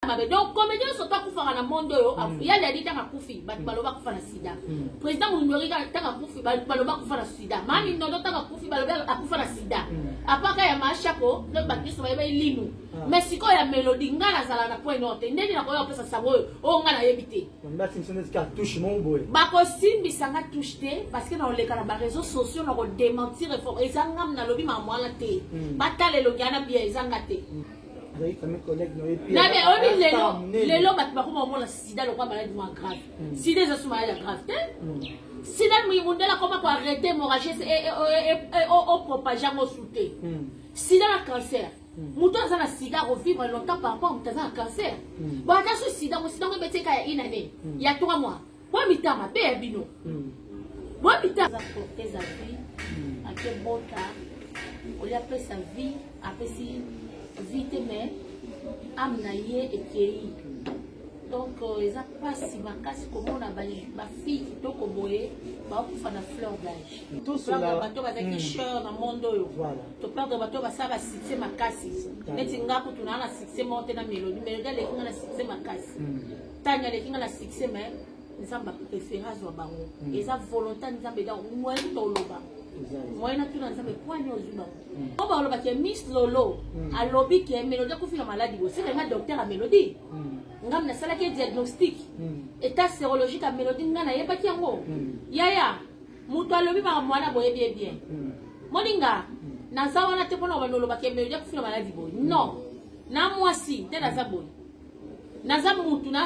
Donc, comédien surtout à Koufara dans le monde, il y a des gens qui Koufi, Baloba Koufana Sida. Président Mounori, Tanga Koufi, Baloba Koufana Sida. Mami Nono, Tanga Koufi, Baloba Koufana Sida. Après, il y a ma chapeau, le bâtiment, il y a Linou. Mais si il y a mélodie, Ngana Zala, point note, Néni n'a pas ça savoir, on a évité. Touche mon boy. Bakosim, Bissanga touche, parce que dans les réseaux sociaux, on a démenti, et ça, on a lobby, maman, la thé. Batale, le Ghana, bien, ils ont gâté. Mes collègues n'ont pas. Les lots, la sida, le roi malade grave. Sida, c'est malade grave. Sida, il a comment arrêter l'hémorragie et propager mon soutien. Sida, le cancer. Mouton a la sida, revivre longtemps par rapport à cancer. Bon, attention, sida, mon sida, on une année. Il y a 3 mois. Moi, je suis ma paix, bino. Moi, je suis sa vie, à quel bon temps, on lui appelle sa vie, après si. Vite mais amnaye et kei donc ils a pas si ma casse comme on a ma fille qui toko boye ba ku fana fleur d'âge tout cela bato ba qui cher dans monde yo voilà to perdre bato ba ça va succès ma casse neti ngaku tuna na succès monter na mélodie mais regarde les na succès ma casse tanya les na succès mais nzamba préférence wa bango et ça volonté nzamba da moi to loba moi na tuna nzamba kwani ozuba on va loba que Miss Lolo a lobby que mélodie ko fina maladie c'est un docteur à mélodie ngam na sala ke diagnostic état sérologique à mélodie ngana yeba ki yango yaya mutu alobi ba mwana boye bien moninga na zawa na te pona ba loba ke mélodie ko fina maladie boy non na moi si te na za boy na za mutu na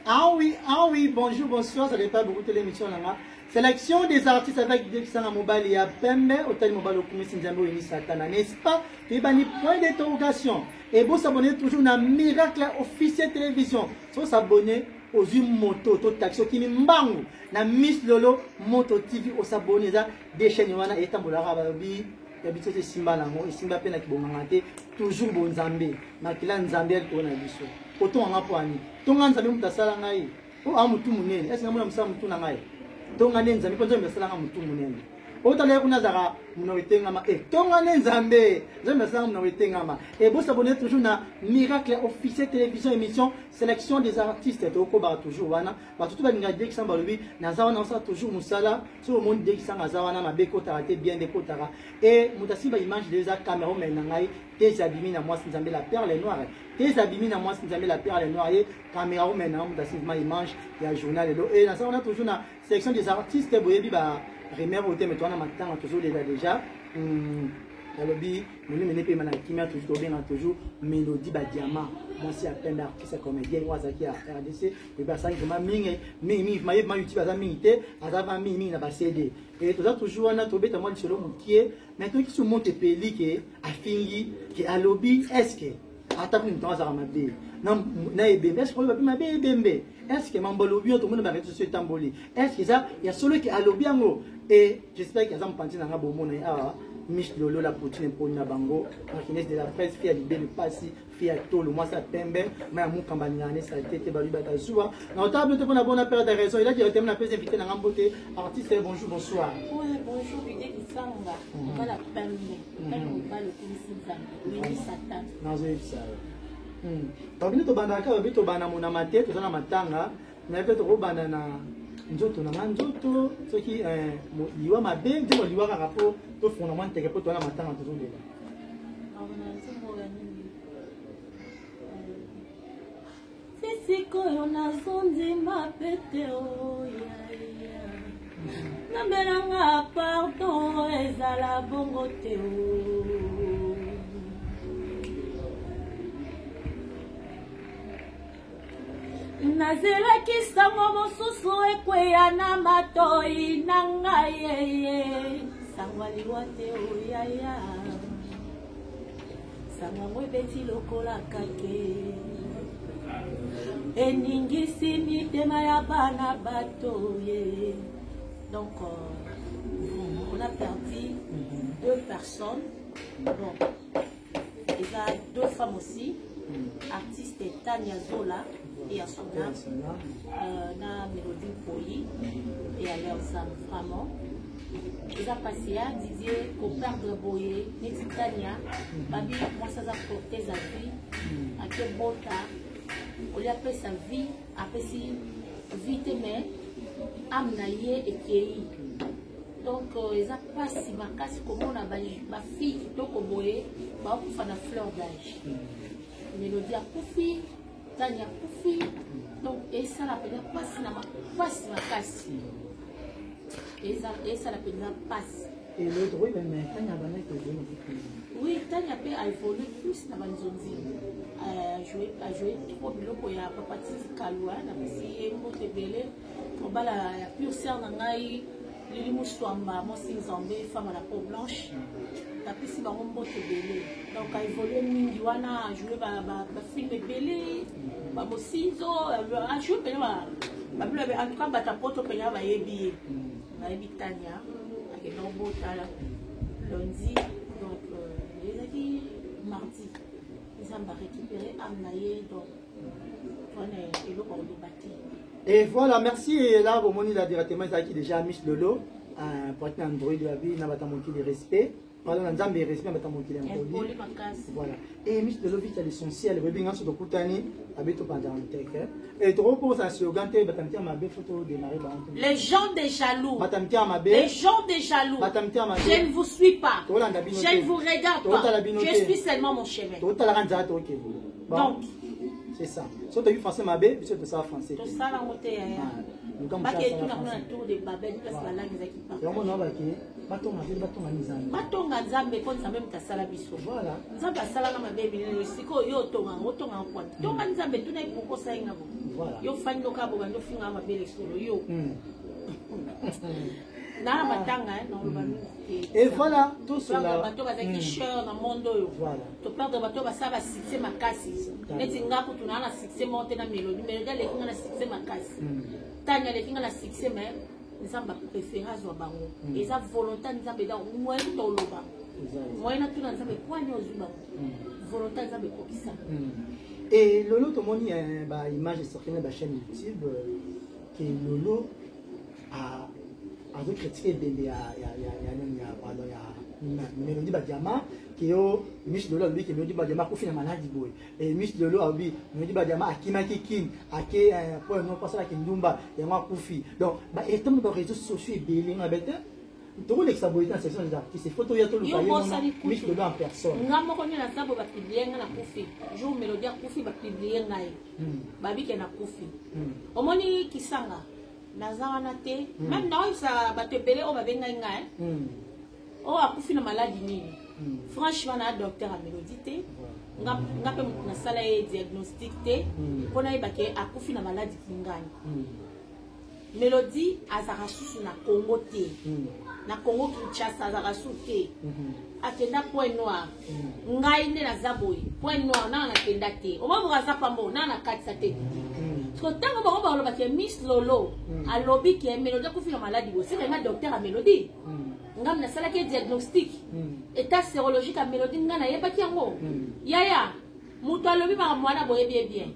Ah oui, bonjour, bonsoir, ça dépend beaucoup de l'émission là. Sélection des artistes avec Dexana Mobile et Pembe, Hôtel Mobile au Kumisi Nzambo et Satana, n'est-ce pas? Et bien, point d'interrogation. Et vous s'abonnez toujours à Miracle Officiel Télévision. Vous s'abonner aux Moto, tout taxi, qui m'embangue. Na Miss Lolo, Moto TV, vous s'abonner à des chaînes, et Tamboula Rababi. Habitué Simba Lango, et Simba Pena qui bomangate, toujours bon Zambé, Makila Nzambé qui on a vu ça. Autant en appoigné. Ton Nzambé Moutasala Naï, ou Amutu Mounen, est-ce que nous sommes Moutou Nangaï? Ton Nzambé, quand je me sala Moutou Mounen. Autant les Unazara, Mounoïté Ngama, et ton Nzambé, je me sala Mounoïté Ngama. Et vous s'abonnez toujours à Miracle Officiel Télévision émission, sélection des artistes, et au Koba toujours, Wana, tout le monde dit que ça va lui, Nazawana, ça toujours Moussala, sur le monde dit que ça Nazawana, ma béco tarate bien des Kotara. Et Moutassiba image des caméras, mais Nangaï, tes abîmés à moi, si vous la perle noire. Tes abîmés à moi, si vous avez la perle noire, caméra, mais non, Moutassiba image, il y a un journal, et on a toujours la sélection des artistes, Boyebi, Remer au thème, mais toi, on a toujours déjà. Le lobby, nous ne pouvons pas toujours bien toujours mélodie bas diamant. Moi c'est à peine artiste comédien Wazaki à RDC. Et bien ça il m'a mis YouTube à minité, à ça mis na CD. Et tout ça toujours on a trouvé tellement de choses qui est maintenant qui se monte pays qui a fini qui a lobby est-ce que attends une temps à ma vie. Non na ebembe est-ce qu'on va ma bembe. Est-ce que mon lobby tout le monde va être sur tamboli. Est-ce que ça il y a celui qui a lobby en et j'espère qu'il y a un pantin dans la bombe na Miss Lolo la poutine pour na bango, marquinès de la presse, fille à libé le passé, fille à tolo, moi ça pembe, mais à mon campagne, ça a été balu batazoua. Dans table, on a bon appel de raison, il a directement la presse invité dans l'amboté. Artiste, bonjour, bonsoir. Oui, bonjour, l'idée qui s'en va. On va la pembe, on va le commissaire, oui, Satan. Non, j'ai eu ça. Parmi nous, tu bana mon amateur, tu as matanga, mais peut-être au banana. Nzoto na nzoto soki liwa mabe ndio liwa ka rapport to fondament te ko to na matanga to zondela sisi koyo na zondi mapete o ya na belanga pardon ezala bongo te o nazela sango mosusu ekweya na matoi na ngai sangwa liwate oyaya sangwa mwebeti lokola kake eningisi mitema ya bana bato ye. Donc on a perdu 2 personnes. Bon, il y a 2 femmes aussi, artiste Tania Zola et Asuna, na Mélodie Poyi et à leurs âmes vraiment. Il a passé à Didier au père de Boye, Tania, Babi, moi ça a porté sa vie, à Kebota, on lui a fait sa vie, après si vite mais amnaye et Kei. Donc ils a passé ma casse comme on a ma fille qui toko boye, bah on fait la fleur d'âge. Mélodie a Koufi, Tania Koufi, donc et ça la peine passe ma casse. Et ça la peine passe. Et l'autre, oui, mais Tania Banet oui, Tania peut évoluer plus dans la zone. A joué trop de l'eau pour y avoir papa Titi Kaloua, n'a pas si on peut belé, on va la pure serre dans l'aïe, les moussoamba, moi c'est zambé, femme à la peau blanche, n'a pas si on peut belé. Donc a évolué Mindiwana, a joué film belé, bah aussi a joué belé, en tout cas bah ta pote au pays va yébiller, va y Tania, avec un beau talent, lundi, donc les acquis mardi. Ils ont récupéré Amnaye, donc et voilà, merci. Et là, vous m'avez directement déjà Miss Lolo, un partenaire Android de la vie, n'a pas manqué de respect. Pardon, n'a pas respect, n'a pas manqué d'impoli. Voilà. Et Miss Lolo, vite l'essentiel, le bien sur le Koutani, habite au Pantantek. Et trop pour ça, sur Ganté, Batamtia m'a bé photo de Marie Barantou. Les gens des jaloux. Batamtia m'a bé. Les gens des jaloux. Batamtia m'a bé. Je ne vous suis pas. Je ne vous regarde pas. Je suis seulement mon chemin. Donc, c'est ça. Si tu as vu français, ma belle, tu sais français. Tout ça, la montée. Pas que tout le tour de Babel, parce que la langue est qui parle. Baton Nzambe, quand ça même ta salabiso. Voilà. Nzambe salama ma bébé, siko yo tonga, otonga kwa. Tonga Nzambe, tout n'est pour ça inga. Voilà. Yo fando ka bo bando finga ma belle solo yo. Et voilà, tout cela. Voilà. Et Lolo, tout le monde a une image sortie de la chaîne YouTube que Lolo a critiqué des Mélodie Badiama qui est Miss Lolo lui qui Mélodie Badiama pour finir maladie boy et Miss Lolo a dit Mélodie Badiama akima kikin ake pour non pas ça qui ndumba et moi kufi donc bah et tout dans les réseaux sociaux et belé na bête tout le exaboité dans section des artistes photo ya tout le pays Miss Lolo en personne ngamo koni na sabo ba publier na kufi jour Mélodie kufi ba publier ngai babi ke na kufi omoni kisanga Nazawana te, même non, ça va te payer au babenga inga. Oh, a couffé na maladie ni. Franchement, na docteur a Mélodie te. Nga pe na sala e diagnostic te. Kona ibake a couffé na maladie kingani. Mélodie azara susu na Congo te. Na Congo Kinshasa azara susu te. Akenda point noir. Ngai ne na zaboy. Point noir na kenda te. O mabu razapa mo na na katsa te. Parce que tant que vous Miss Lolo, à lobby qui est Mélodie, qui fait maladie, c'est un docteur à Mélodie. On a ça qui est diagnostic. État sérologique à Mélodie, on a pas qui en haut. Yaya, mouton lobby par moi, na boye bien bien.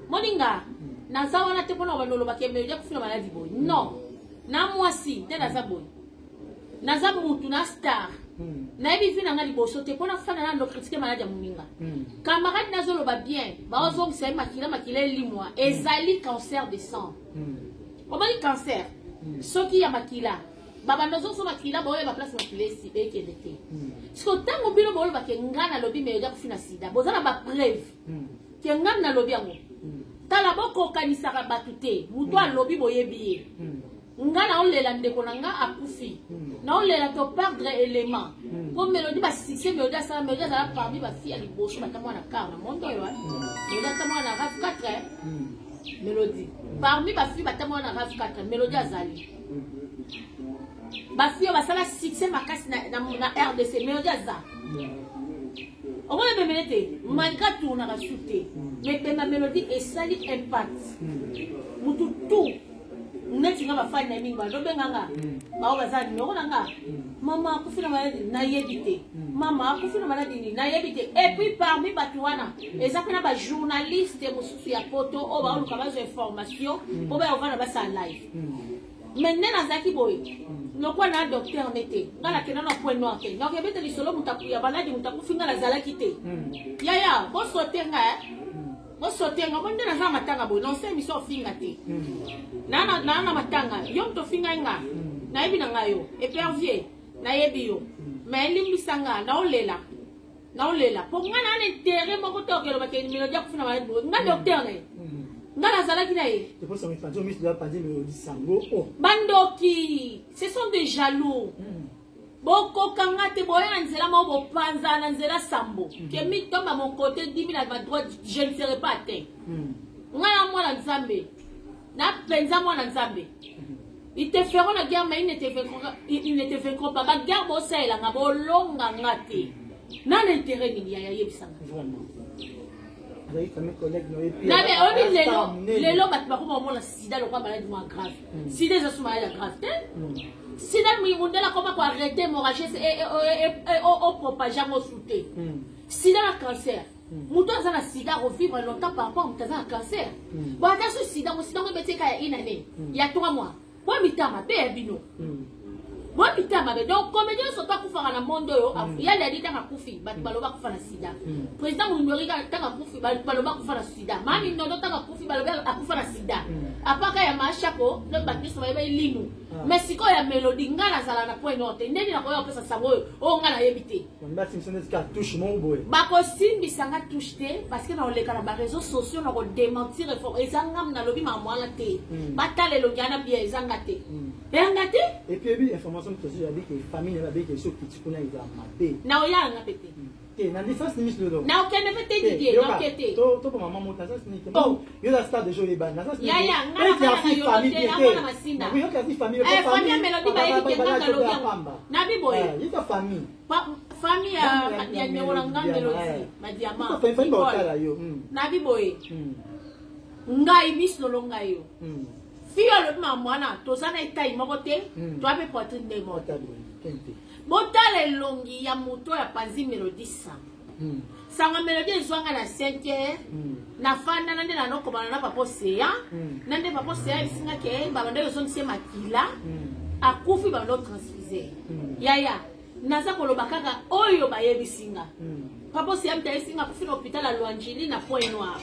Moninga, na ça on a te pour Lolo, qui est Mélodie, qui fait maladie. Non, na moi si, t'es na zaboy. Na zaboutou, na star. Na ebi fina nga liboso te pona fana na ndo critiquer maladie ya muninga. Camarade nazolo ba bien, ba ozong c'est makila limwa, ezali cancer de sang. Omani cancer. Soki ya makila. Baba ndozo so makila ba oye ba place makila si be ke dete. Sko tango bino ba ba ke ngana lobi me yoja kufina sida. Bozana ba preuve. Ke ngana na lobi yango. Tala boko kanisa ka batute, muto a lobi boyebi. Ngana on lela ndeko nanga akufi. Na on lela to perdre élément. Comme Mélodie ba succès Mélodie ça parmi ba fille à liboso batamo na car na mondo yo. Mélodie tamo na RAV 4 Mélodie. Parmi ba fille batamo na RAV 4 Mélodie azali. bafio basala succès makasi na RDC Mélodie aza omona bemele te malgré tout na rasute mais pema Mélodie esali impact mutu tout neti nga bafani na mingi balobenganga bao baza numéro nanga mama akufi na maladi nayebi te mama akufi na maladi nayebi te et puis parmi bato wana eza pe na bajournaliste mosusu ya poto oyo baoluka bazwa information po bayovana basala live mais nde nazalaki boye lokwa na docteur nete nga nakenda na point noir te nakoyebi te lisolo moto ya baladi moto akufi nga nazalaki te yaya bosote nga bosotenga bonde naza matanga boye non se miso ofinga te na matanga yo mto finga nga nayebi na ngayo épervier nayebi yo mais limbisanga naolela po nga na intérêt moko te okelo bakeni Mélodie akufina maladi boye nga docteur ne nga nazalaki na ye bandoki ce sont des jaloux boko kanga te boya na nzela mo bopanza na nzela sambo ke mi tomba mon côté 10 000 à ma droite je ne serai pas atteint ngana mwana nzambe na penza mwana nzambe ils te feront la guerre mais ils ne te vaincront pas ba guerre bo sela nga bo longa ngate na l'intérêt ni ya yebisanga vraiment nabe obi lelo bat ba ko mo la sida lo kwa maladie moins grave sida za suma ya grave te sida muyimundela koma ko arrêter hémorragie et au propager mo souté sida na cancer muto aza na sida revivre longtemps par rapport muto aza na cancer bon attention sida mo sida mo beteka ya inane ya 3 mois bo mitama be bino bo mitama be donc comédien soto akufaka na mondo yo yale ali tanga kufi bat baloba kufa na sida président Mungori tanga kufi baloba kufa na sida mami nondo tanga kufi baloba akufa na sida apaka ya mashako le batiso ba linu mais siko ya Mélodie ngana zala na point note ndeni na koyo pesa sabo o ngana yebite mbati msone ska touche mon boy bako simbi sanga touche te parce que na oleka na ba réseaux sociaux na ko démentir fort ezangam na lobi mamwala te batale lo ngana bien ezanga te engate et puis information que tu as dit que famille na beke so kitiko na iza mabe na oyanga pete na licence ni mislo do na okene pete didie na okete to pour maman monta ça ni que yo la star de joli ban na ça ni ya ngana na famille na masinda oui yo kasi famille famille Mélodie ba yebi kenga na lobi na biboye yo ta famille famille ya neolanga Mélodie ma diamant famille ba kala yo na biboye ngai mislo longa yo fio le mwana tozana etai moko te to ape poitrine de mota botale longi ya moto ya panzi Mélodie sanga Mélodie ezwanga na 5h na fanda nande na noko bana na papa Seya nande papa Seya isinga ke balonde yo sonse makila akufi balo transfuser yaya naza koloba kaka oyo bayebisinga papa Seya mtayesinga kufi na hôpital à Luanjili na Point Noir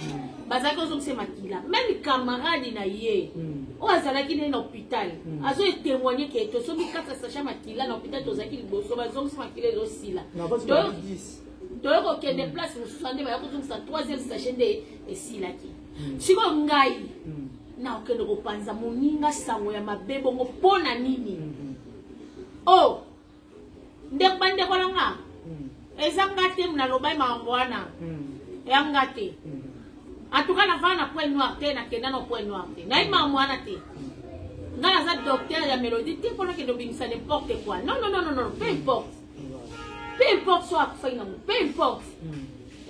bazaki ozongise makila même camarade na ye o azalaki ne na hôpital azo témoigner que to sobi 4 sachets makila na hôpital tozaki liboso bazongise makila ezosila donc okende place mosusu ande baya kozongisa 3e sachet nde esilaki siko ngai na okende kopanza moninga sango ya mabe bongo mpona nini o ndeko nanga ezanga te nalobai mambo wana yanga te en tout cas na va na Point Noir te na kenda na Point Noir te na ima mwana te ngana za docteur ya Mélodie te kono ke dobingisa n'importe quoi non peu importe soit akufai na peu importe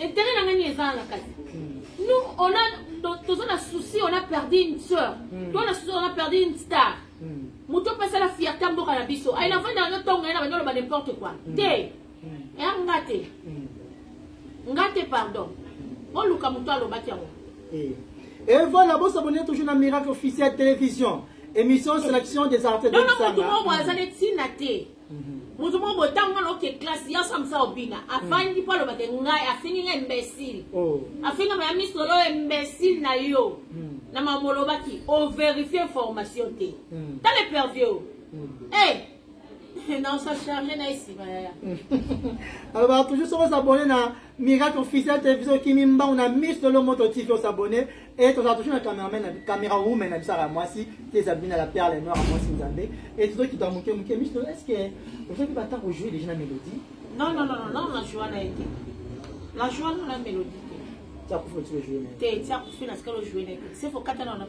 intérêt na ngani ezana kati nous on a tous on a souci on a perdu une sœur toi on a souci on a perdu une star muto pesa la fierté mboka na biso ay na vanda na tonga na banyolo ba n'importe quoi te ngate pardon on luka muto alobaki yango et voilà vous abonnez toujours à Miracle Officiel Télévision émission sélection des artistes de Sanga non moi ça n'est tinate mutu mo botanga lo ke classe ya samsa obina afandi pa lo bate ngai afini nga imbécile afinga ma miso lo imbécile na yo na mamolo baki o vérifier information te ta le pervio non ça charge na ici alors toujours sur s'abonner na Miracle Officiel Télévision qui mimba on a mis sur le moto TV on s'abonner et tu as toujours la caméra woman na bisara moi si tes abonnés à la perle noire moi si nzambe et tout qui t'a manqué est-ce que vous avez pas tant jouer déjà la mélodie non la joie na été la joie na la mélodie ça pour tu jouer mais ça pour faire ce que jouer c'est faut katana na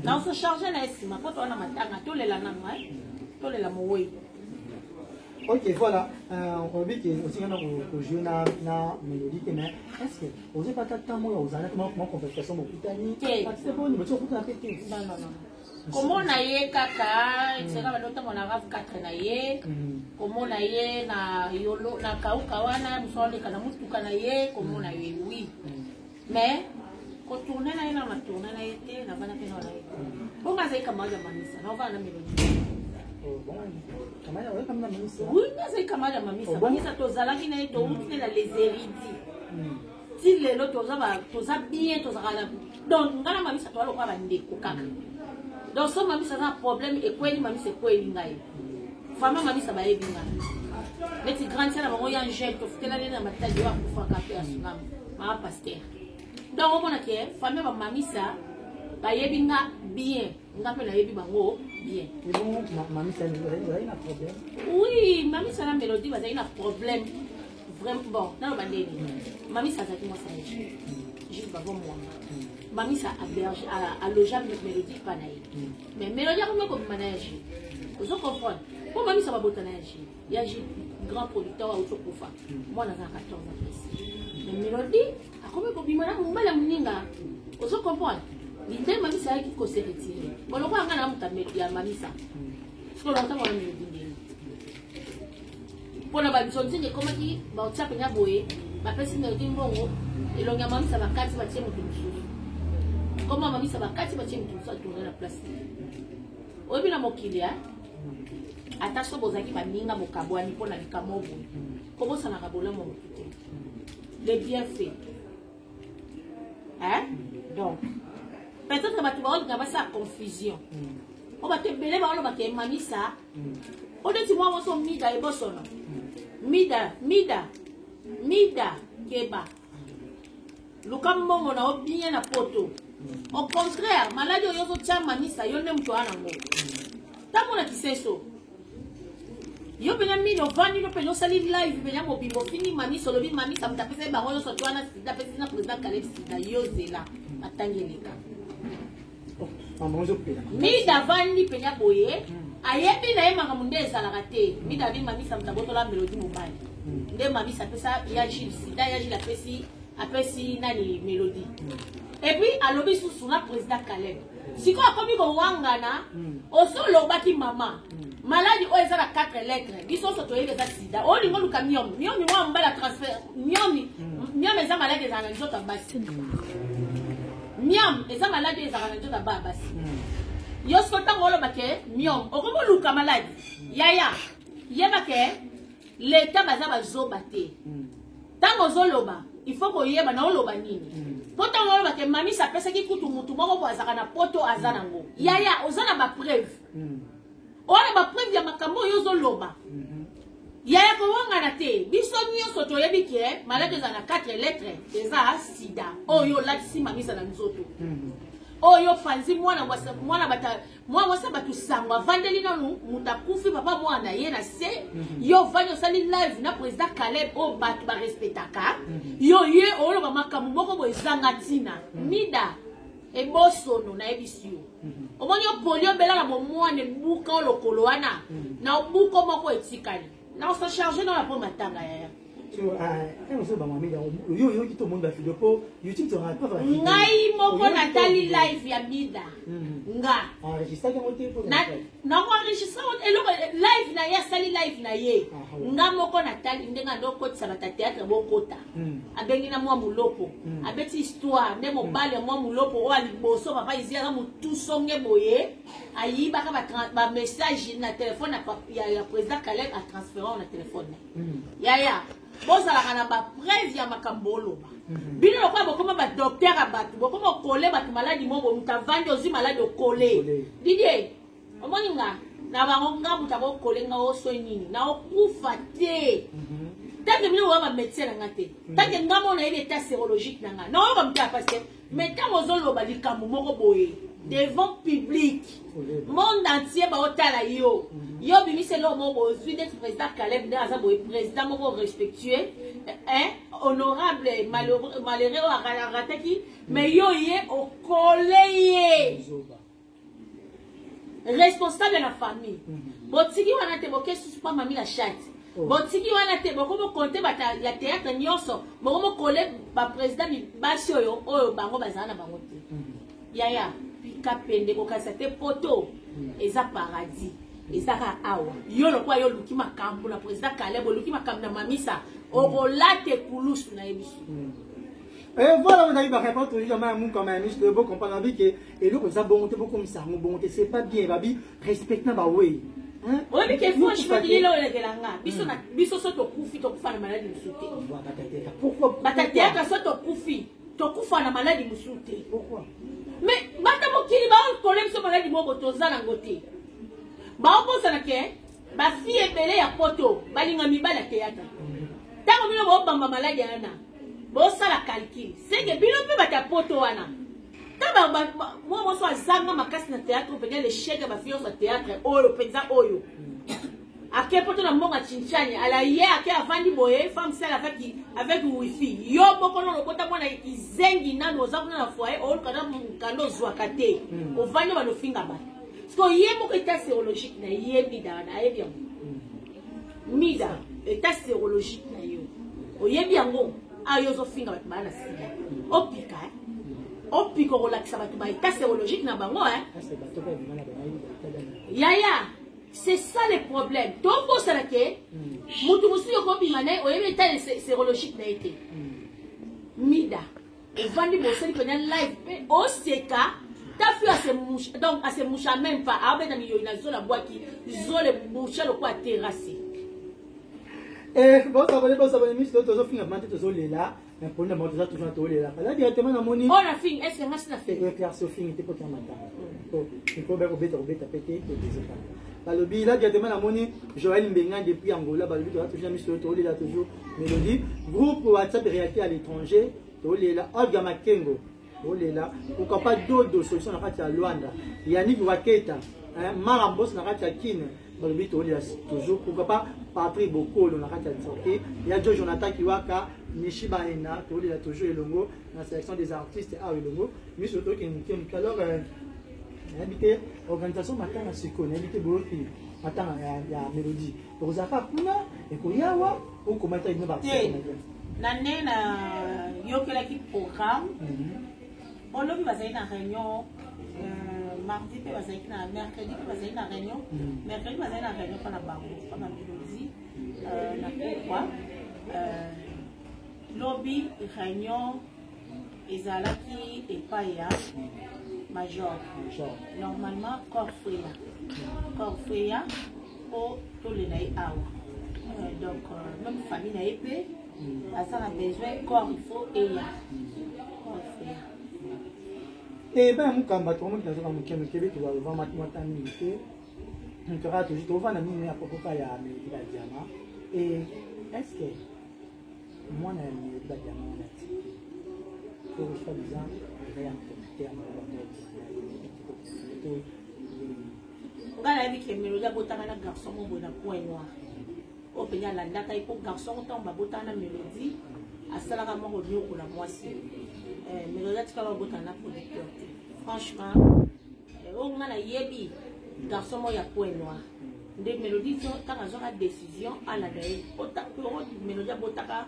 non ça charge na ici ma poto na matanga to lela na moi tolela mowe. Ok, voilà. On dit que aussi on a joué na mélodie mais est-ce que vous avez pas tant moi aux années comment conversation au Pitani c'est bon mais tu peux pas péter. Non. Comment na ye kaka c'est comme l'autre mon arabe 4 na ye. Comment na ye na yolo na kaukawana msonde kana mutuka na ye comment na ye oui. Mais quand tourner na ye na tourner na ye te na bana pena na ye. Bon ma zai kama ya mamisa na va na mélodie. Oui, c'est comme ça, mamisa. Mamisa, tu as la vie, tu as les héritiers. Si les autres, tu as bien, tu as donc, on a mamisa, tu as le droit de donc, ça, mamisa, c'est un problème. Et quoi, mamisa, c'est quoi, il femme, mamisa, va y bien. Mais tu grandis à la maman, il y a un jeune, tu as la matin, tu vas pour faire café à son âme. Ma pasteur. Donc, on a que, femme, mamisa, va y bien. On appelle la yebi bango bien. Et bon, mamie, ça a un problème. Oui, mamie, ça a un mélodie, ça a un problème. Vraiment, bon, non, mamie, ça a été moi, ça a été. Je vais voir moi. Mamie, ça a logé avec mélodie, pas naïe. Mais mélodie, comme manage. Vous comprenez? Pour mamie, ça va botter naïe. Il y a un grand producteur à Autoprofa. Moi, dans un 14 ans. Mais mélodie, à combien de bimana, mon bel amuninga. Vous comprenez? L'idée mamie ça qui cause retiré. Bon le quoi ngana mutameti ya mamie ça. Ce que l'entend moi me dit. Pour la babison c'est comme qui ba otsa penya boye, ba pesi me dit mbongo, et l'on mamie ça va kati ba tie mutu mususu. Comment mamie ça va kati ba tie mutu mususu tourner la place. Obi na mokilia. Attention bozaki ba ninga mokabwani pona likamobo. Comment ça na kabola mo mutu. Les bienfaits. Hein? Donc peut-être que tu vas avoir sa confusion. On va te belé, on va te mamie ça. On dit moi, on s'en mida et bosson. Mida, keba. Le camon, on a bien à poto. Au contraire, maladie, on a tient mamie ça, on n'aime pas un mot. Tant qu'on a qui sait ça. Yo bien mis au vent, yo bien sali live, bien mon bimbo fini mamie sur le bim mamie ça me tape fait baron sur toi na sida président président Caleb sida yo zela atangeleka. Mi davani penya boye ayebi na yema kamunde ezalaka te mi davi mami sa mtabotola melodi mobali nde mami sa pesa ya Gilles sida ya Gilles apesi nani melodi et puis alobi susu na président Caleb siko akomi ko wangana osolo baki mama maladi o ezala 4 lettres biso so toyebe za sida o lingo luka miomi mwa mbala transfert miomi eza maladi ezala nzoto basi miam eza maladi ezala nzoto basi yosko tango lo bake miom okomo luka maladi yaya yeba ke l'état baza bazoba te tango zoloba il faut ko yeba na oloba nini poto lo bake mami sa pesa ki kutu mutu moko ko azaka na poto azana ngo yaya ozana ba preuve ona ba preuve ya makambo yo zoloba yaya ko wangana te biso nyonso toyebi ke maladi ezana 4 lettres eza sida oyo latisi mami sa na nzoto oyo panzi mwana wasa batu sangwa vandeli na mutakufi papa mwana ye na se yo vanyo sali live na président Caleb o batu ba respectaka yo ye olo ba makamu moko bo ezanga tina mida e bosono na ebisio omoni yo polio bela na mwana buka lokolo wana na buko moko etikali na on se charger dans la pompe matanga ya ngai moko natali live ya mida nga na enregistre live na ya sali live na ye nga moko natali ndenga ndokotisa bata théâtre bokota abengi na mwa muloko abeti histoire nde mobali mwa muloko o aliboso papa izia mutu songe boye ayibaka ba message na téléphone ya président Caleb a transféré na téléphone yaya bozalaka na ba preuve ya makambo oloba bino lokwa bokoma ba docteur a batu bokoma kole batu maladi moko mutavandi ozi maladi okole didie omoni nga na bango nga mutako kole nga oso nini na okufa te tanke bino wa ba médecin nga te tanke nga mona ene état sérologique nga na o ba mutaka parce que mais tango zoloba likambo moko boye devant public monde entier ba otala yo yo bimise lo moko suis d'être président Caleb de aza boye président moko respectueux honorable malheureux à rataki mais yo ye au collègue responsable de la famille botiki wana te bokesusu pa mami la chate botiki wana te bokomo konte bata ya théâtre nyonso bokomo kole baprésident basi oyo bango bazala na bango te yaya pika pende kokasa te poto eza paradis ezaka awa yo lokwa yo luki makambo na président Caleb luki makambo na mamisa okolate kulusu na yebisu. Et voilà, on a eu ma réponse toujours à mon comme un ministre de beau comprendre que et nous ça bon beaucoup comme ça bon c'est pas bien babi respectant ba oui hein oui mais que franchement il est là le gelanga biso so to kufi to kufa na maladi musute pourquoi batatea ka so to kufa na maladi musute pourquoi mais bata mokili ba on kolem so maladi mo toza na ngote ba oposa na ke ba fi ebele ya poto balinga mibala théâtre tango bino bo bamba maladi ana bosa la calcul c'est que bino pe bata poto wana taba moi so azanga makasi na théâtre peut-être le chèque ba fiyo sa théâtre oyo penza oyo ake poto na mbonga chinchani ala ye ake avandi boye femme celle avec wifi yo boko no lokota mwana izengi nano zakuna na foyer o kana mukando zwa kate ovandi ba no finga ba parce que ye moko état sérologique na ye bida na ye bien mida état sérologique na yo oyebi yango ayo zo finga bat bana sida opika kolakisa bat ba état sérologique na bango yaya c'est ça le problème donc pour ça que mutu musu yo ko bimane oyebi état sérologique na été mida evandi boseli pena live pe oseka ta fi à se mouche donc à se mouche même pas abeta milieu na zo la boîte qui zo le mouche le quoi terrassé. Et bon, ça va les ministres, tous finir maintenant tous les là, mais pour le moment toujours les là. Là directement dans mon on a fini, est-ce que moi c'est la fait? Oui, car Sophie était pas matin. Donc il faut bien oubiter péter que des états. Par le bilan directement dans mon Joël Mbenga depuis Angola, bah le but toujours mis sur tous les là toujours mélodie. Groupe WhatsApp réalité à l'étranger, tous les là. Olga Makengo, tous les là. Pourquoi pas d'autres solutions dans la Luanda. Yannick Waketa, Marambos dans la Kine. Toujours, pourquoi pas Patrick Boko, on a sorti. Il y a Joe Jonathan Kiwaka, Nishiba Ena, il a toujours Elongo, la sélection des artistes à Elongo. Mais surtout qu'il y a alors, habité organisation matin à Siko, habité Boroki, matin à Mélodie. Pour Zaka Kuna, et Koyawa, ou comment tu as une partie. L'année, il y a un programme. On l'a vu dans une réunion. Mardi pe bazaki na mercredi pe bazaki na réunion mercredi bazaki na réunion pana bango pana Mélodie na pourquoi lobby réunion ezalaki epai ya major normalement corps freya po tolela ye awa donc même famille na ye pe aza na besoin corps il faut eya corps freya. Et bien, je suis en Québec, tu vas voir ma minute. Tu auras toujours un ami à propos de la diamant. Et est-ce que moi, je suis un diamant pour que je sois disant, je vais en Regarde avec les mélodies, il y a un garçon qui a un point noir. Au pays, il y a un garçon qui a une mélodie. À cela, il y a un moitié. Mélodie, tu as un producteur. Franchement, on a la yebi garçon il y a point noir. Des mélodies quand on a décision à la d'ailleurs. Autant que mélodie botaka.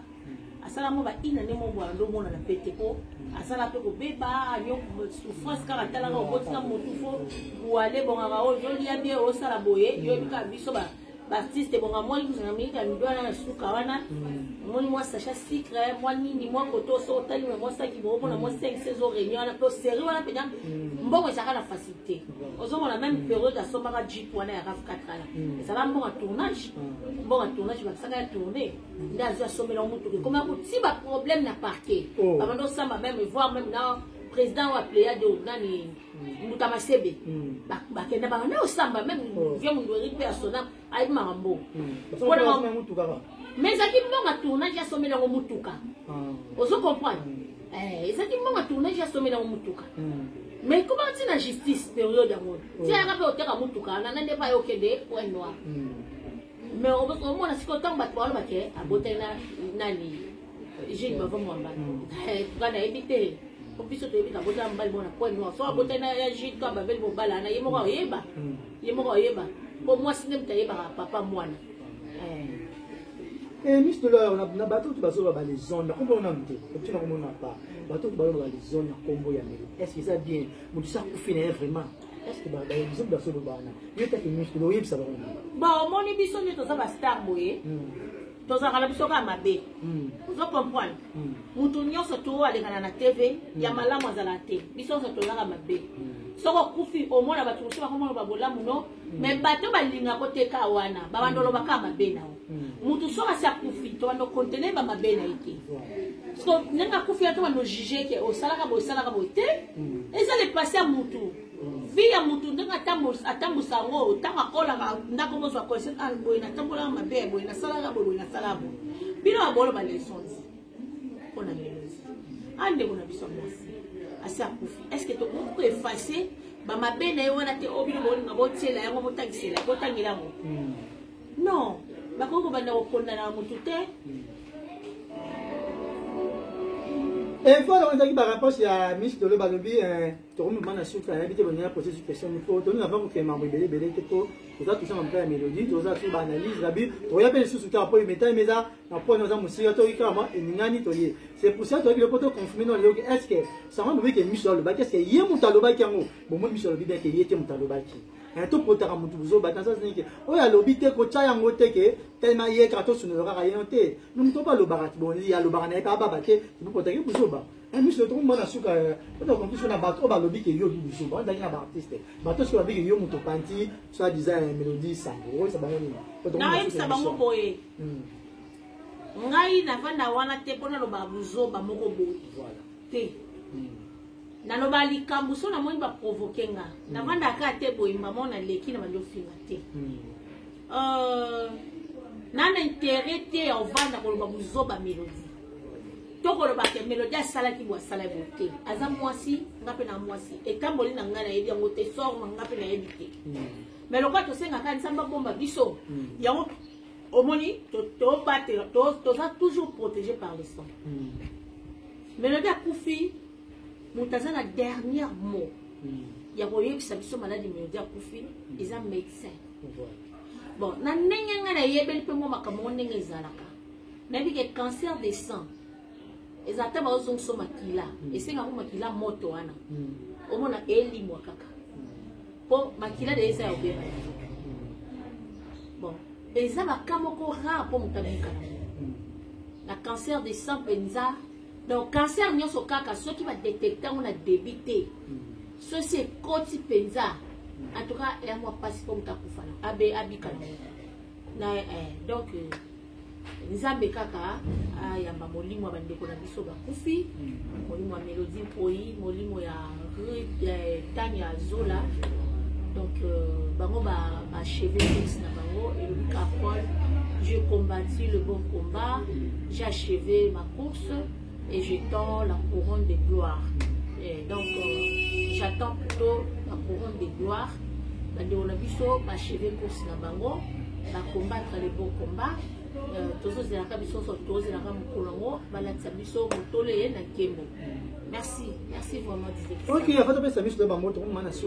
À cela, on va inonder mon bois dans mon pété po. À cela, on peut béba, yo souffrance car à tel endroit, on va mon tout pour aller bon à la aujourd'hui il y a bien au salaboye. Yo bika biso ba Baptiste bon à moi ils ont mis dans doigt dans suka wana. Moi sacha sucre, moi nini moi koto so tali moi ça qui bon moi 5 saisons réunion on a peu sérieux on a pena. Bon ça a la facilité. Aux la même période à somara jeep wana ya RAV 4 là. Ça va bon à tournage. Bon à tournage va ça va tourner. Ndazo sommer la moto. Comment si ba problème n'a parqué. Avant ça va même voir même là président ou appelé à de nani Mutama Sebe bakenda bana osamba même vient mon doit personnel ay marambo mais ça qui m'ont tournage ya somela ngo mutuka ozo comprendre ça qui m'ont tournage ya somela ngo mutuka mais comment c'est la justice période yango si anga pe oteka mutuka na nande pa yokende point noir mais on mona sikotango bat ba ke abotena nani j'ai pas vraiment mal kana éviter pour biso te bita bota mbali bona point noir so abota na ya jito ba bel mobala na yemo oyeba Bon, moi, si je me papa, moi. Et Miss de l'heure, on a battu les zones, on a tu n'as pas. Bateau les zones, combo est-ce que ça bien? Mon ça finit vraiment. Est-ce que les zones de ce bana? Il y a une Miss de l'eau, ça va. Bon, mon émission est tout ça va star boy. Tout ça va biso ka mabe. Vous comprenez? Mutu nyonso to alekana na TV, ya malamu azala te. Biso so to la mabe. Soko kufi omona batu so bakomona babolamu no, mais bato balinga koteka wana, babandolo bakama mabe nao. Mutu so asa kufi to bando contenir ba mabe na ite. So nenga kufi to bando juger ke o salaka bo te. Eza le passer à mutu. Via mutu ndanga atambusa ngo tanga kola ndako mozo akosen albo ina tambola mabe bo ina salaka bo ina salabo. Bino abolo ba lessons. On a les ande kuna biso mwasi. Asa kufi. Est-ce que tu peux effacer ba mabe na yo na te obino bo nga botiela yango botangisela botangila ngo. Non, ba ko banda okonda na mutu te. Et il faut que par rapport à Miss de l'Obalobi, tu as un sucre à habiter venir poser une question. Il faut donner avant que ma bébé belé que tu as tout ça en plein mélodie, tu as tout analyse, rabbi, tu as bien sous ce cas pour y mettre mais ça, on prend nos amis aussi, tu as et n'ani toyer. C'est pour ça que le poteau confirmé dans le est-ce que ça va me que Miss de l'Obalobi, est-ce que y a mon taloba qui a mot, bon moi Miss de l'Obalobi qui y était mon taloba qui. Un tout pour tara mutu buzo batanza c'est que oh ya lobité ko chaya ngote ke tellement yé kratos sur le rara yonté nous ne pas le barat bon il y a le barat pas babaké nous pour tailler buzo ba un monsieur tout monde na suka on compte sur la bateau ba lobby ke yo buzo ba ndaki na ba artiste bateau sur la bi ke yo muto panti soit design mélodie ça ça ba ngoni na ça ba ngo boye ngai na vanda wana te pona lo ba buzo ba moko boye voilà te naloba likambo so na moni ba provoquer nga na vanda ka te boye maman na leki na bando finga te na intérêt te on vanda ko ba buzoba mélodie to ko ba ke mélodie sala ki bo sala bote aza mwasi ngape na mwasi etamboli na ngana yedi yango te sor ngape na yedi te mais lokwa to senga ka nsamba bomba biso yango omoni to battre to ça toujours protégé par le sang mélodie akufi Moutaza la dernière mot. Il y a eu qui s'habille maladie mélodie à Koufi, ils ont médecin. Bon, na nenga na yebeli pe mo makamo nenga ezalaka. Na bi ke cancer des sang. Ezata ba ozong so makila. Esenga ko makila moto wana. Omona eli mwa kaka. Po makila de esa obera. Bon, eza makamoko ra po mutabika. Na cancer des sang penza. Donc, cancer, nous sommes ceux qui vont détecter, on a débité. Ceci est côté penza. En tout cas, il y a moi pas si comme ta koufana. Abe abikana. Donc, nous avons kaka. Il y a molimo bande ko na biso ba kufi. Molimo mélodie poi, molimo ya Tania Zola. Donc, bango ba achevé na bango et le Capol. J'ai combattu le bon combat. J'ai achevé ma course. Et je tends la couronne de gloire. Et donc, j'attends plutôt la couronne de gloire. On a vu ça, achever course na bango, va combattre les bons combats. Merci, merci vraiment. Ok, il faut que Miss de Bango,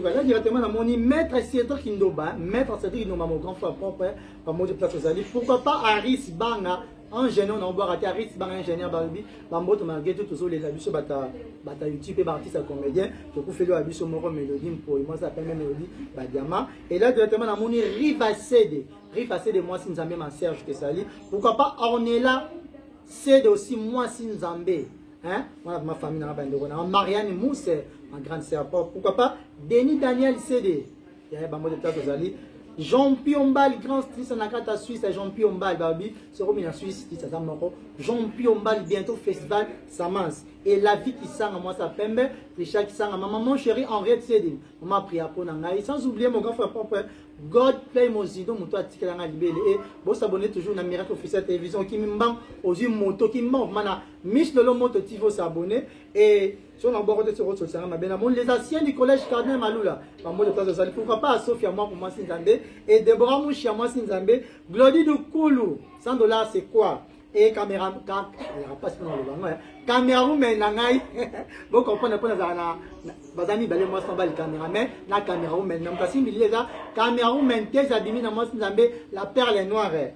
là directement à mon maître Cédric Kindoba, maître Cédric Kindoba, mon grand frère propre, par mot de place aux alliés. Pourquoi pas Aris Banga? Ingénieur, on boit à Aris Banga, ingénieur Balbi, Bambo, malgré tout, les abus, bata YouTube et artiste comédien, je vous fais le abus sur mon mélodie pour moi, ça s'appelle mélodie, Badiama. Et là directement à mon Rivacede moi, si nous avons ma Serge Kessali. Pourquoi pas Ornella Cede aussi, moi, si nous avons. Hein? Moi, ma famille n'a pas de Marianne Mousse, ma grande sœur. Pourquoi pas Denis Daniel Cede. Il y a un mot de place aux alliés. Jean Piombal, grand styliste en Akata Suisse, Jean Piombal, Babi, c'est remis en Suisse, c'est ça, Jean Piombal, bientôt festival, ça mince. Et la vie qui sang à moi, ça pembe, Richard qui sang à ma maman chérie, Henriette Cédine. Maman prie à Ponangaï, sans oublier mon grand frère propre, God Play Mozido, mon toit ticket à libellé. Et vous s'abonnez toujours à Miracle Officiel Télévision, qui m'embang aux yeux moto, qui m'embang, mana, Mich de l'homme moto, il faut s'abonner. Et si on a abordé ce rôle social, les anciens du collège Cardin Maloula, pourquoi pas Sophia, moi pour moi, Sinzambé, et Deborah Mouchi, moi, Sinzambé, Glody de Koulou, $100, c'est quoi? et caméra caméraman nangai vous comprenez pas na bazami balé moi sans caméraman na caméraman même parce qu'il est là caméraman tes abimi na moi Nzambe la perle noire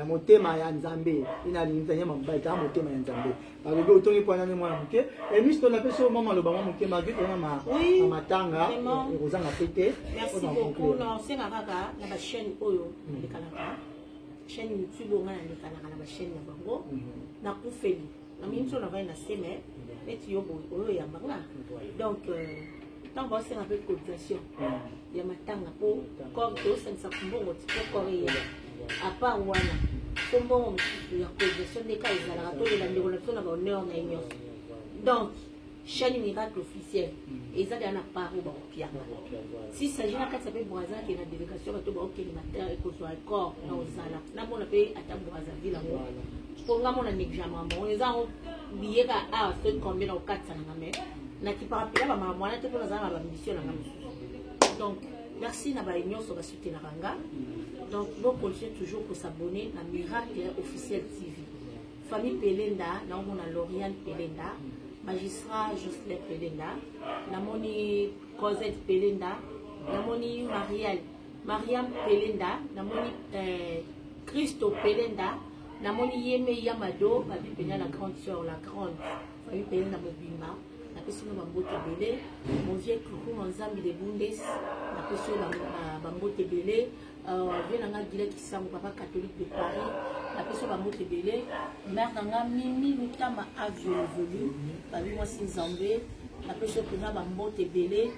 motema ya Nzambe ina linzanya mabata motema ya Nzambe balobi otongi kwa nani mwana muke et lui c'est la personne maman le baba muke ma vie na matanga kozanga pété. Merci beaucoup. Non c'est kaka na ba chaîne oyo de kanaka chaîne YouTube on a na kanaka na ba chaîne ya bango na kufeli na minso na vai na seme eti yo oyo ya banga donc tant que c'est un peu de cotisation ya matanga po corps to sensa kumbongo tipo korea à part wana kombo ya cotisation de ka ezala to de la ndeko na ba honneur na union donc chaîne miracle officielle et ça dans la parole ba pia si s'agit na ka s'appelle Brazza qui est la délégation ba to ba ok matin et ko soit corps na osala na mona pe ata Brazza ville ngo pour nga mona nexamen bon les gens billet ka a ce combien au 400 na mais na ki parapela ba mwana te pour za ba mission na ngamu donc merci na ba union so ba soutenir nga donc vous continuez toujours pour s'abonner à Miracle Officiel TV. Famille Pelenda, nous avons Lauriane Pelenda, magistrat Jocelyn Pelenda, nous avons Cosette Pelenda, nous avons Mariam Pelenda, nous avons Christo Pelenda, nous avons Yeme Yamado, la grande soeur, la grande famille Pelenda Mobimba. La personne Bambote Belé, mon vieux Koukou, mon Zambi de Bundes, la personne Bambote Belé, Vienanga Guillet qui sang papa catholique de Paris, la personne Bambote Belé, mère Nanga Mimi Mutama Avio Volu, Babi moi Sinzambé, la personne Puna Bambote Belé,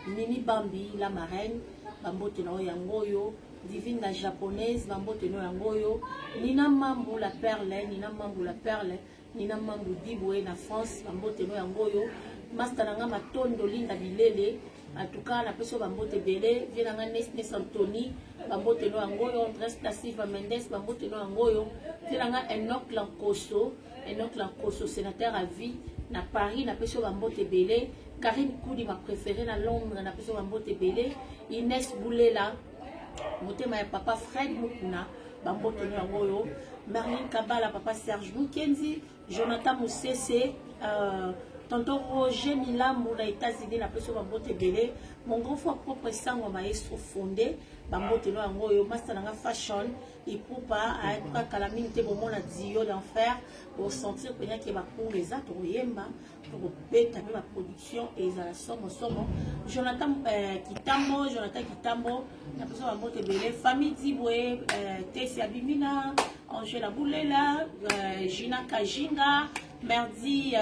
Mimi Bambi, la marraine, Bambote no Yangoyo, Divine la japonaise, Bambote no Yangoyo, Nina Mambu la perle, Nina Mambu la perle. Nina mambu diboué na France bambote no yangoyo master nanga matondo linda bilele en tout cas la personne bambote belé vient nanga Nes Anthony bambote no yangoyo Andres da Silva Mendes bambote no yangoyo vient nanga Enoch Lankoso sénateur à vie na Paris na personne bambote belé Karine Koudi ma préférée na Londres na personne bambote belé Inès Boulela motema ya papa Fred Mukuna bambote no yangoyo Marlene Kabala, papa Serge Mukenzi, Jonathan Moussese, tonton Roger Milambo, aux États-Unis, la personne Bambote Belé, mon grand frère propre sang, maestro fondé, Bambote no Angoyo, Mastananga Fashion, et pour pas, à être calamité, bon, on a dit d'enfer, pour sentir qu'il y a qui va pour les autres, pour bêter la production et la somme. Jonathan Kitambo, la personne Bambote Belé, famille Diboué, Tessie Abimina, Angela Boulela, Gina Kajinga, Merdi,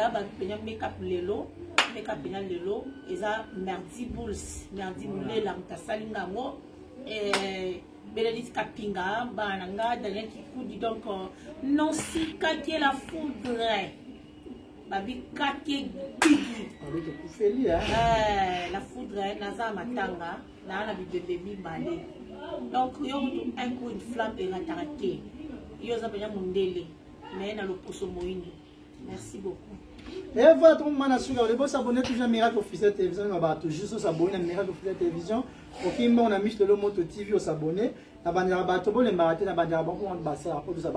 Make-up Lelo, Merdi Bulls, Merdi Boulela, Mtasalinga Mo, Bénédicte Kapinga, Bananga, Daniel Kikoudi, donc non si Kake la foudre, Babi Kake Gigi, la foudre, Naza Matanga, Nana Bibé Balé. Donc, il y a un coup de flamme et ratarake. Il y a un mondele. Mais il y a le pousseau moïne. Merci beaucoup. Et voilà, tout le monde a su. Vous s'abonner toujours à Miracle Officiel Télévision. On va toujours s'abonner à Miracle Officiel Télévision. Ok, on a mis le Moto TV au s'abonner. La bandera bateau, les baratés, la bandera bon, on va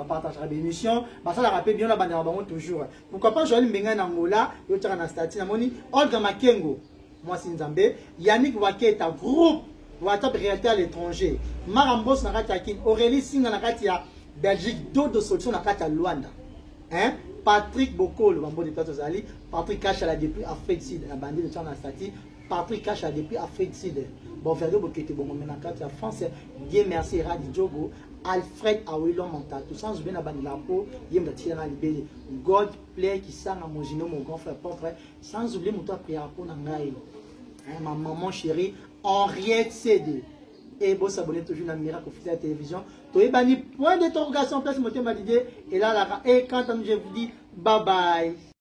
partager l'émission. Ça la rappelle bien la bandera bon toujours. Pourquoi pas Joël Mbenga Nangola, Yotra Anastati, Namoni, Olga Makengo, moi c'est Nzambe, Yannick Waketa, groupe. WhatsApp réalité à l'étranger. Marambos Nakatiakin, Aurélie Singa Nakatia, Belgique, d'autres solutions Nakatia Luanda. Hein? Patrick Bokolo, Bambo de Tatozali, Patrick Kachala depuis Afrique Sud, la bandit de Tchanastati, Patrick Kachala depuis Afrique Sud. Bon, Ferdo Bokete, bon, Menakatia France, Dieu merci, Radi Djogo, Alfred Awilo Monta, tout sans oublier la bandit la peau, Yem de Tira Libé, God Play qui sang à Mojino, mon grand frère pauvre, sans oublier mon toi prière pour Nangaï. Ma maman chérie, Henriette CD. Et vous s'abonnez toujours à Miracle Officiel Télévision. Toi, point d'interrogation, place mon thème validé. Et là, et quand je vous dis bye bye.